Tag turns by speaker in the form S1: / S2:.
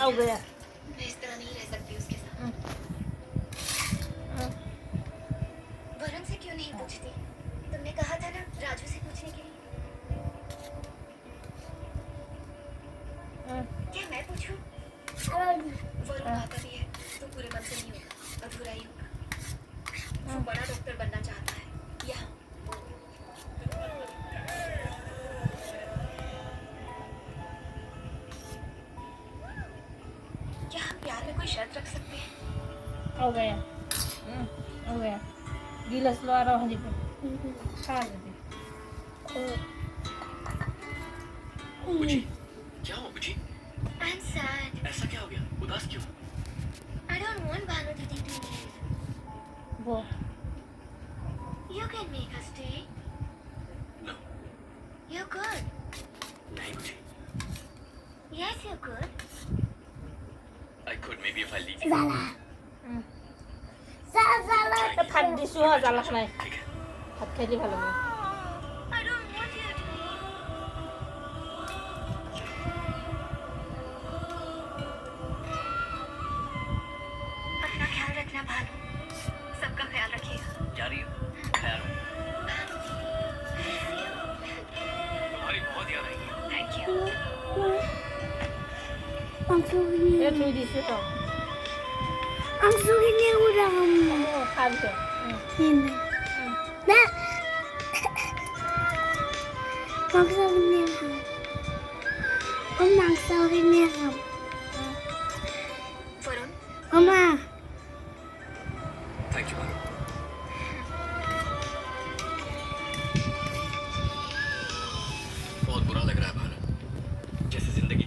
S1: हो गया
S2: मैं इस तरह नहीं रह सकती उसके साथ। वरुण से क्यों नहीं पूछती? तुमने कहा था ना राजू से पूछने के लिए। क्या मैं पूछूं? वरुण आता भी है तो पूरे मन से नहीं होगा, अधूरा ही होगा। वो बड़ा डॉक्टर बनना चाहता है यहाँ। क्या हम प्यार में कोई शर्त रख सकते हैं?
S1: हो गया हो गया गिलास लो आ रहा हूँ खा लेते
S3: बुची, क्या हुआ बुची?
S2: I'm sad.
S3: ऐसा क्या हो गया? उदास क्यों?
S2: I don't want Bhanu Didi to leave.
S1: वो
S2: You can make us stay.
S3: No,
S2: You could.
S3: नहीं बुची.
S2: Yes, you could.
S3: I could maybe if I leave you.
S1: तो भात দিছো জ্বালাক নাই
S3: ठीक है.
S1: ভাত খাইলে ভালো হবে
S2: I don't want you to. अपना ख्याल रखना भानु, सबका ख्याल रखिएगा।
S3: जा रही हो? ख्याल रखो.
S2: भानु दीदी,
S3: तुम्हारी बहुत याद आएगी.
S2: Thank you.
S1: এ তুই দিছো তো
S4: Ang suki niya ulang mo.
S1: ও খাবি তো
S4: Hindi. Na. Magsabi niya ka. Magsabi niya ka.
S2: Varun,
S4: Mama.
S3: Thank you, Manu. बहुत बुरा लग रहा है भानु. जैसे जिंदगी